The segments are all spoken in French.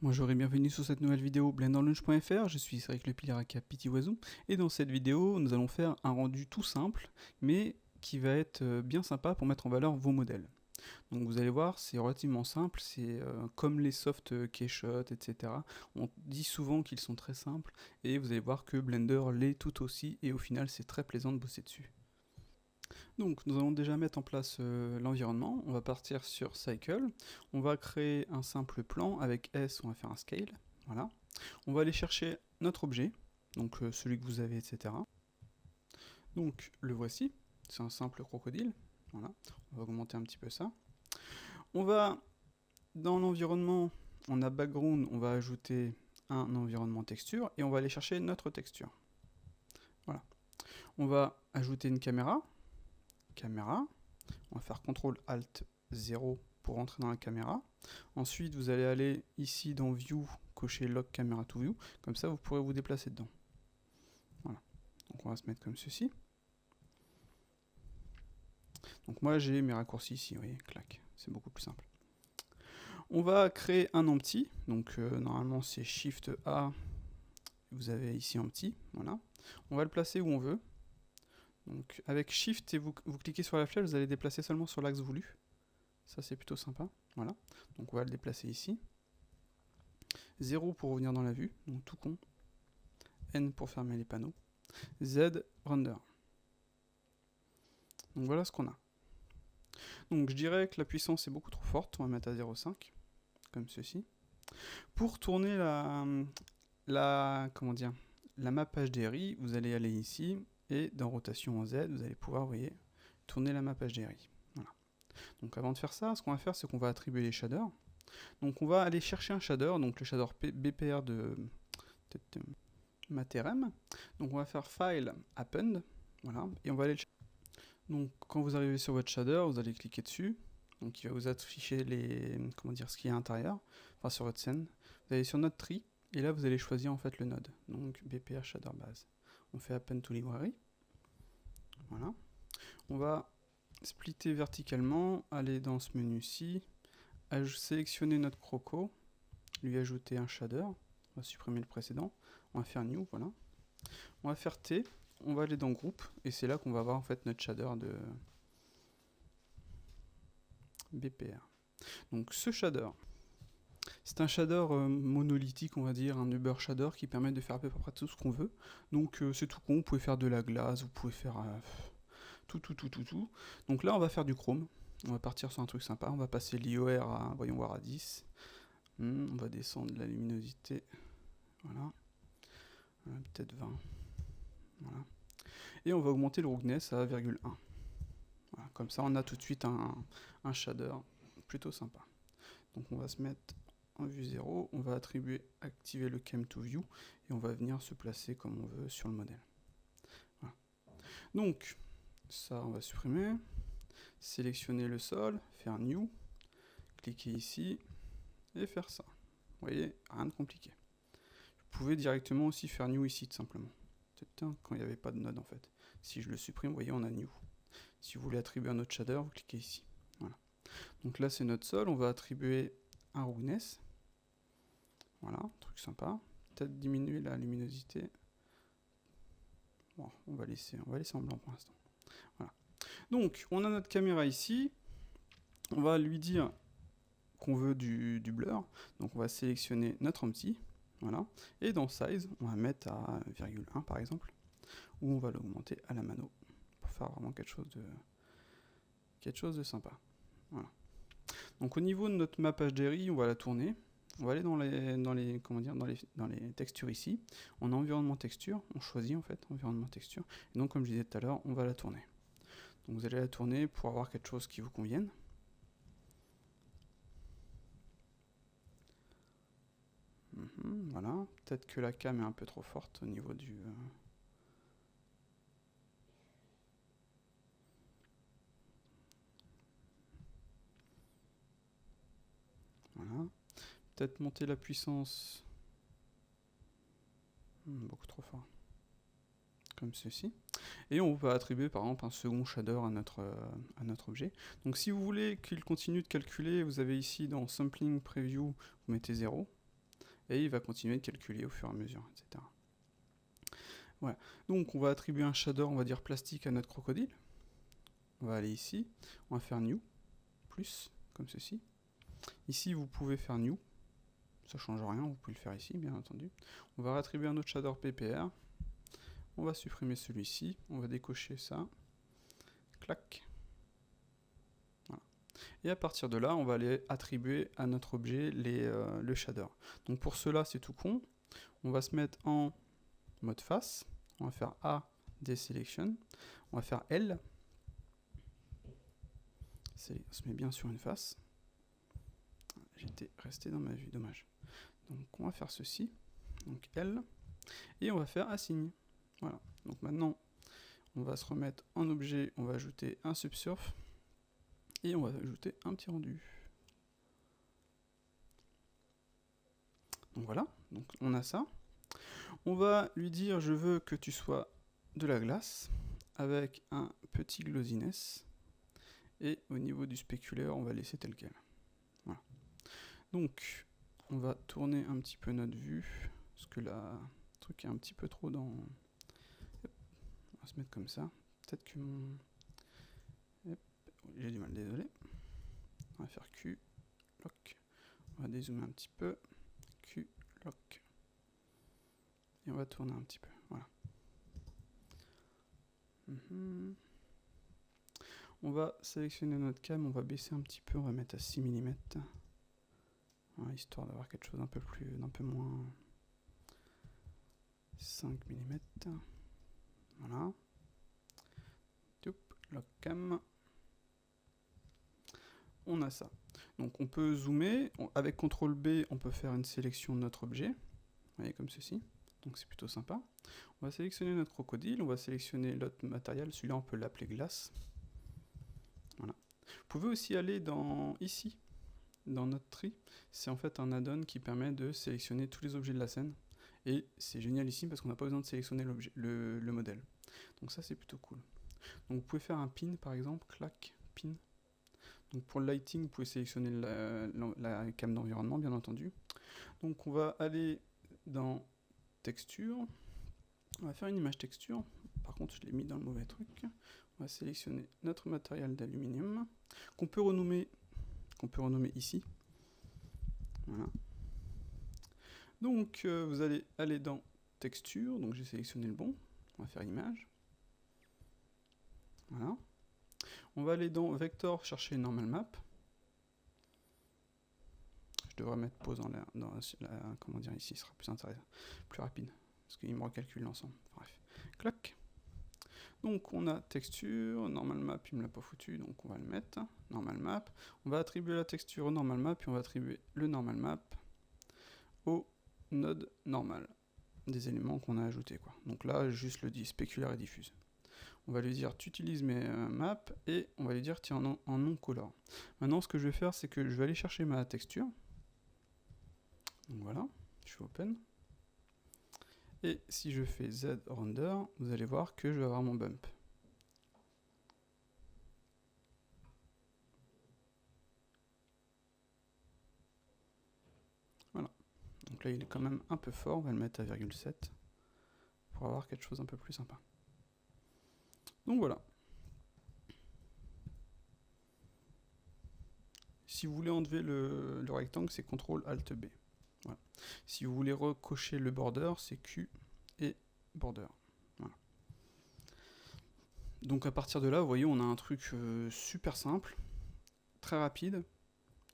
Bonjour et bienvenue sur cette nouvelle vidéo blenderlaunch.fr, je suis Cédric Le Pilaraca Pity Oiseau et dans cette vidéo nous allons faire un rendu tout simple mais qui va être bien sympa pour mettre en valeur vos modèles. Donc vous allez voir, c'est relativement simple, c'est comme les soft Keyshot, etc. On dit souvent qu'ils sont très simples et vous allez voir que Blender l'est tout aussi et au final c'est très plaisant de bosser dessus. Donc nous allons déjà mettre en place l'environnement, on va partir sur Cycle, on va créer un simple plan, avec S on va faire un Scale, voilà. On va aller chercher notre objet, donc celui que vous avez, etc. Donc le voici, c'est un simple crocodile, voilà. On va augmenter un petit peu ça. On va, dans l'environnement, on a Background, on va ajouter un environnement texture, et on va aller chercher notre texture. Voilà. On va ajouter une caméra, on va faire CTRL ALT 0 pour rentrer dans la caméra. Ensuite, vous allez aller ici dans View, cocher Lock Camera to View, comme ça vous pourrez vous déplacer dedans. Voilà. Donc on va se mettre comme ceci. Donc moi j'ai mes raccourcis ici, vous voyez, clac, c'est beaucoup plus simple. On va créer un empty, donc normalement c'est Shift A, vous avez ici empty, voilà. On va le placer où on veut. Donc avec Shift et vous cliquez sur la flèche, vous allez déplacer seulement sur l'axe voulu. Ça c'est plutôt sympa, voilà. Donc on va le déplacer ici. 0 pour revenir dans la vue, donc tout con. N pour fermer les panneaux. Z, render. Donc voilà ce qu'on a. Donc je dirais que la puissance est beaucoup trop forte, on va mettre à 0,5, comme ceci. Pour tourner la map HDRI, vous allez aller ici, et dans rotation en Z, vous allez pouvoir, vous voyez, tourner la map HDRI. Voilà. Donc avant de faire ça, ce qu'on va faire, c'est qu'on va attribuer les shaders. Donc on va aller chercher un shader, donc le shader BPR de Materem. Donc on va faire File, Append, voilà, et on va aller le chercher. Donc quand vous arrivez sur votre shader, vous allez cliquer dessus, donc il va vous afficher ce qu'il y a à l'intérieur, enfin sur votre scène. Vous allez sur Node Tree, et là vous allez choisir en fait le node, donc BPR Shader Base. On fait Append to Library, voilà. On va splitter verticalement, aller dans ce menu-ci, sélectionner notre croco, lui ajouter un shader, on va supprimer le précédent, on va faire New, voilà. On va faire T, on va aller dans Groupe, et c'est là qu'on va avoir en fait notre shader de BPR. Donc ce shader, c'est un shader monolithique, on va dire, un Uber shader qui permet de faire à peu près tout ce qu'on veut. Donc c'est tout con, vous pouvez faire de la glace, vous pouvez faire tout. Donc là on va faire du chrome, on va partir sur un truc sympa, on va passer l'IOR à, voyons voir, à 10. On va descendre la luminosité, voilà, peut-être 20. Voilà. Et on va augmenter le roughness à 1,1. Voilà, comme ça on a tout de suite un shader plutôt sympa. Donc on va se mettre en vue 0, on va activer le Cam to View et on va venir se placer comme on veut sur le modèle. Voilà. Donc ça on va supprimer, sélectionner le sol, faire New, cliquer ici et faire ça. Vous voyez, rien de compliqué. Vous pouvez directement aussi faire New ici tout simplement. Peut-être quand il n'y avait pas de node en fait. Si je le supprime, vous voyez, on a New. Si vous voulez attribuer un autre shader, vous cliquez ici. Voilà. Donc là c'est notre sol, on va attribuer un roughness. Voilà, truc sympa. Peut-être diminuer la luminosité. Bon, on va laisser en blanc pour l'instant. Voilà. Donc on a notre caméra ici. On va lui dire qu'on veut du blur. Donc on va sélectionner notre empty. Voilà. Et dans size, on va mettre à 1,1 par exemple. Ou on va l'augmenter à la mano. Pour faire vraiment quelque chose de sympa. Voilà. Donc au niveau de notre map HDRI, on va la tourner. On va aller dans les textures ici. On a environnement texture, on choisit en fait environnement texture. Et donc comme je disais tout à l'heure, on va la tourner. Donc vous allez la tourner pour avoir quelque chose qui vous convienne. Voilà, peut-être que la cam est un peu trop forte au niveau du... Voilà. Peut-être monter la puissance... beaucoup trop fort. Comme ceci. Et on va attribuer par exemple un second shader à notre objet. Donc si vous voulez qu'il continue de calculer, vous avez ici dans Sampling Preview, vous mettez 0. et il va continuer de calculer au fur et à mesure, etc. Voilà. Donc on va attribuer un shader, on va dire plastique à notre crocodile. On va aller ici, on va faire new, plus, comme ceci. Ici vous pouvez faire new, ça change rien, vous pouvez le faire ici bien entendu. On va réattribuer un autre shader PPR, on va supprimer celui-ci, on va décocher ça, clac. Voilà. Et à partir de là, on va aller attribuer à notre objet le shader. Donc pour cela, c'est tout con, on va se mettre en mode face, on va faire A, Deselection, on va faire L, on se met bien sur une face. J'étais resté dans ma vue, dommage. Donc on va faire ceci, donc L, et on va faire assign. Voilà, donc maintenant on va se remettre en objet, on va ajouter un subsurf, et on va ajouter un petit rendu. Donc voilà, donc on a ça. On va lui dire je veux que tu sois de la glace, avec un petit glossiness, et au niveau du spéculaire, on va laisser tel quel. Voilà. Donc, on va tourner un petit peu notre vue, parce que là, le truc est un petit peu trop dans... Hop, on va se mettre comme ça. Peut-être que mon... J'ai du mal, désolé. On va faire Q, lock. On va dézoomer un petit peu. Q, lock. Et on va tourner un petit peu. Voilà. On va sélectionner notre cam, on va baisser un petit peu, on va mettre à 6 mm. Voilà, histoire d'avoir quelque chose d'un peu moins 5 mm. Voilà. Lock cam. On a ça. Donc on peut zoomer, avec CTRL B, on peut faire une sélection de notre objet. Vous voyez, comme ceci. Donc c'est plutôt sympa. On va sélectionner notre crocodile, on va sélectionner l'autre matériel, celui-là on peut l'appeler glace. Voilà. Vous pouvez aussi aller ici, dans notre tree. C'est en fait un add-on qui permet de sélectionner tous les objets de la scène. Et c'est génial ici parce qu'on n'a pas besoin de sélectionner le modèle. Donc ça c'est plutôt cool. Donc vous pouvez faire un pin par exemple, clac, pin. Donc pour le lighting, vous pouvez sélectionner la cam d'environnement bien entendu. Donc on va aller dans texture. On va faire une image texture. Par contre je l'ai mis dans le mauvais truc. On va sélectionner notre matériel d'aluminium qu'on peut renommer ici. Voilà. Donc vous allez aller dans texture, donc j'ai sélectionné le bon, on va faire image. Voilà. On va aller dans vector, chercher normal map. Je devrais mettre pause comment dire ici, ce sera plus intéressant, plus rapide, parce qu'il me recalcule l'ensemble. Bref, clac. Donc on a texture, normal map, il me l'a pas foutu, donc on va le mettre, normal map. On va attribuer la texture au normal map, puis on va attribuer le normal map au node normal des éléments qu'on a ajoutés, quoi. Donc là, juste le dit spéculaire et diffuse. On va lui dire tu utilises mes maps et on va lui dire tiens en non color. Maintenant ce que je vais faire c'est que je vais aller chercher ma texture. Donc voilà, je fais open. Et si je fais Z render, vous allez voir que je vais avoir mon bump. Voilà. Donc là il est quand même un peu fort, on va le mettre à 0,7 pour avoir quelque chose un peu plus sympa. Donc voilà. Si vous voulez enlever le rectangle, c'est CTRL ALT B. Voilà. Si vous voulez recocher le border, c'est Q et border. Voilà. Donc à partir de là, vous voyez, on a un truc super simple, très rapide,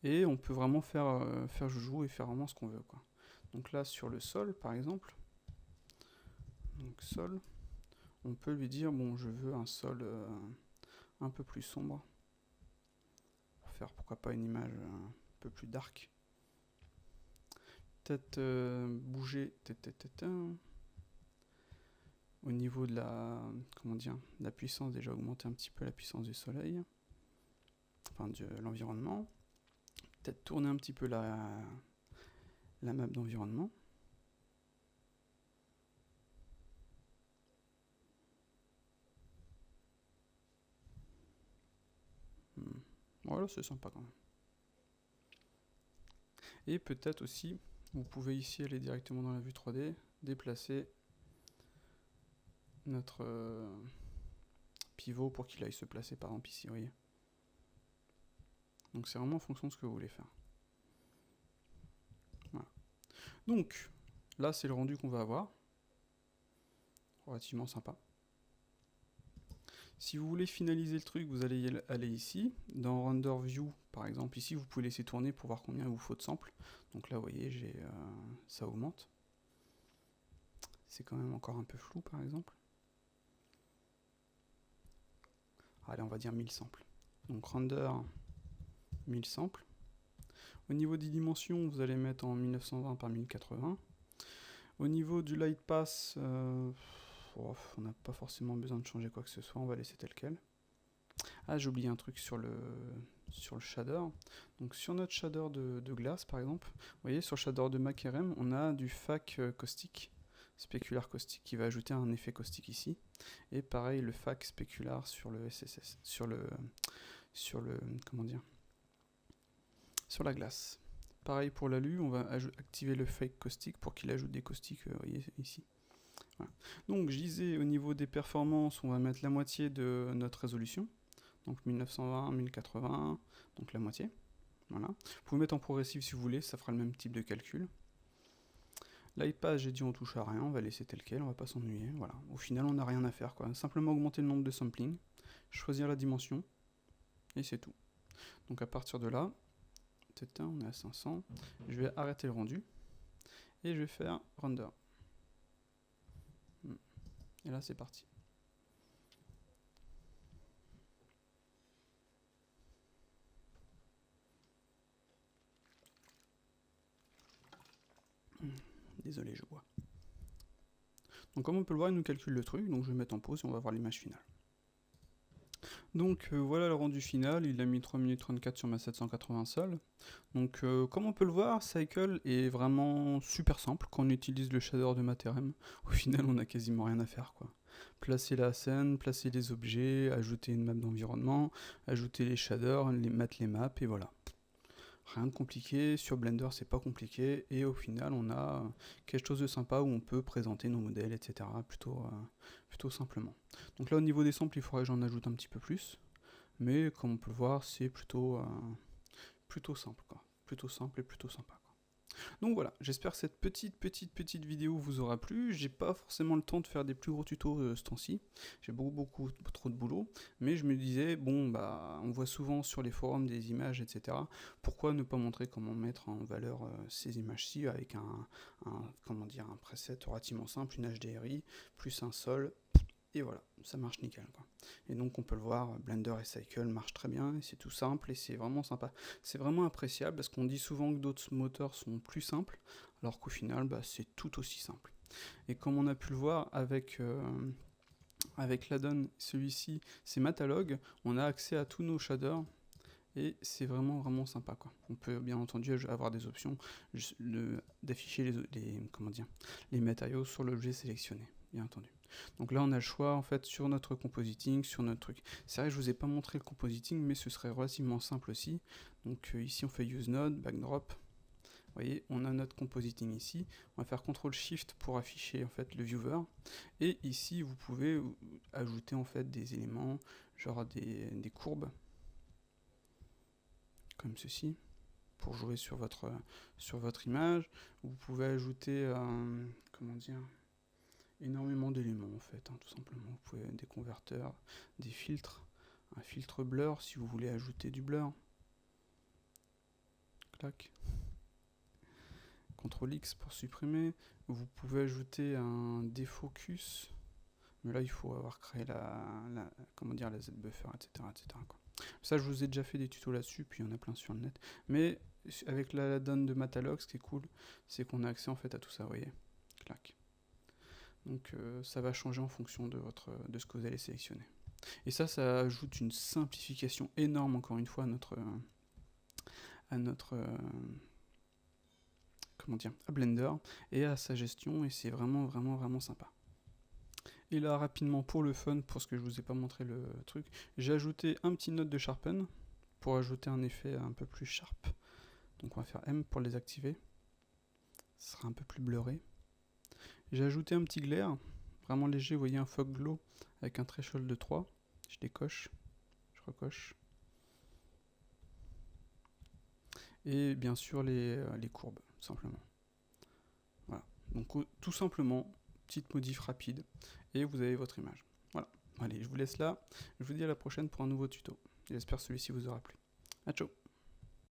et on peut vraiment faire joujou et faire vraiment ce qu'on veut, quoi. Donc là, sur le sol, par exemple, donc sol, on peut lui dire, bon, je veux un sol un peu plus sombre, pour faire, pourquoi pas, une image un peu plus dark. Peut-être bouger au niveau de la puissance, déjà augmenter un petit peu la puissance du soleil, enfin de l'environnement. Peut-être tourner un petit peu la map d'environnement. Voilà, c'est sympa quand même. Et peut-être aussi Vous pouvez ici aller directement dans la vue 3D, déplacer notre pivot pour qu'il aille se placer par exemple ici, vous voyez. Donc c'est vraiment en fonction de ce que vous voulez faire. Voilà. Donc là c'est le rendu qu'on va avoir. Relativement sympa. Si vous voulez finaliser le truc, vous allez aller ici, dans Render View par exemple, ici vous pouvez laisser tourner pour voir combien il vous faut de samples. Donc là vous voyez, ça augmente. C'est quand même encore un peu flou par exemple. Allez, on va dire 1000 samples. Donc Render 1000 samples. Au niveau des dimensions, vous allez mettre en 1920 par 1080. Au niveau du Light Pass, on n'a pas forcément besoin de changer quoi que ce soit, on va laisser tel quel. Ah, j'ai oublié un truc sur le shader. Donc sur notre shader de glace par exemple, vous voyez sur le shader de Mac RM, on a du FAC caustique, spécular caustique, qui va ajouter un effet caustique ici. Et pareil le FAC spécular sur le SSS, sur le comment dire, sur la glace. Pareil pour l'alu, on va activer le fake caustique pour qu'il ajoute des caustiques, vous voyez ici. Voilà. Donc je disais au niveau des performances, on va mettre la moitié de notre résolution. Donc 1920, 1080, donc la moitié. Voilà. Vous pouvez mettre en progressif si vous voulez, ça fera le même type de calcul. L'iPad, j'ai dit on touche à rien, on va laisser tel quel, on va pas s'ennuyer. Voilà. Au final, on n'a rien à faire, quoi. Simplement augmenter le nombre de sampling, choisir la dimension, et c'est tout. Donc à partir de là, on est à 500, je vais arrêter le rendu, et je vais faire render. Et là c'est parti. Désolé, je bois. Donc comme on peut le voir, il nous calcule le truc, donc je vais mettre en pause et on va voir l'image finale. Donc voilà le rendu final, il a mis 3 minutes 34 sur ma 780 sol. Donc comme on peut le voir, Cycle est vraiment super simple quand on utilise le shader de Materem. Au final on a quasiment rien à faire, quoi. Placer la scène, placer les objets, ajouter une map d'environnement, ajouter les shaders, mettre les maps et voilà. Rien de compliqué, sur Blender c'est pas compliqué, et au final on a quelque chose de sympa où on peut présenter nos modèles, etc. plutôt simplement. Donc là au niveau des samples, il faudrait que j'en ajoute un petit peu plus, mais comme on peut le voir, c'est plutôt simple, quoi. Plutôt simple et plutôt sympa. Donc voilà, j'espère que cette petite vidéo vous aura plu. J'ai pas forcément le temps de faire des plus gros tutos ce temps-ci. J'ai beaucoup trop de boulot. Mais je me disais, bon, bah, on voit souvent sur les forums des images, etc. Pourquoi ne pas montrer comment mettre en valeur ces images-ci avec comment dire, un preset relativement simple, une HDRI, plus un sol. Et voilà, ça marche nickel, quoi. Et donc on peut le voir, Blender et Cycle marchent très bien, et c'est tout simple, et c'est vraiment sympa. C'est vraiment appréciable, parce qu'on dit souvent que d'autres moteurs sont plus simples, alors qu'au final, bah, c'est tout aussi simple. Et comme on a pu le voir avec l'add-on, celui-ci, c'est Matalog, on a accès à tous nos shaders, et c'est vraiment sympa, quoi. On peut bien entendu avoir des options d'afficher les matériaux sur l'objet sélectionné, bien entendu. Donc là on a le choix en fait sur notre compositing, sur notre truc. C'est vrai que je vous ai pas montré le compositing, mais ce serait relativement simple aussi. Donc ici on fait use node, backdrop. Vous voyez, on a notre compositing ici. On va faire CTRL SHIFT pour afficher en fait le viewer. Et ici vous pouvez ajouter en fait des éléments, genre des courbes, comme ceci, pour jouer sur votre image. Vous pouvez ajouter comment dire, énormément d'éléments en fait, hein, tout simplement. Vous pouvez des converteurs, des filtres, un filtre blur si vous voulez ajouter du blur. Clac. CTRL X pour supprimer. Vous pouvez ajouter un défocus, mais là il faut avoir créé la Z-buffer, etc. quoi. Ça je vous ai déjà fait des tutos là-dessus, puis il y en a plein sur le net. Mais avec la donne de Matalog, ce qui est cool, c'est qu'on a accès en fait à tout ça, vous voyez. Clac. Donc ça va changer en fonction de ce que vous allez sélectionner. Et ça ajoute une simplification énorme, encore une fois, à Blender et à sa gestion, et c'est vraiment sympa. Et là, rapidement, pour le fun, pour ce que je vous ai pas montré le truc, j'ai ajouté un petit node de sharpen pour ajouter un effet un peu plus sharp. Donc on va faire M pour les activer. ce sera un peu plus blurré. J'ai ajouté un petit glare, vraiment léger, vous voyez un fog glow avec un threshold de 3. Je décoche, je recoche. Et bien sûr les courbes, tout simplement. Voilà, donc tout simplement, petite modif rapide, et vous avez votre image. Voilà, allez, je vous laisse là, je vous dis à la prochaine pour un nouveau tuto. J'espère que celui-ci vous aura plu. A ciao.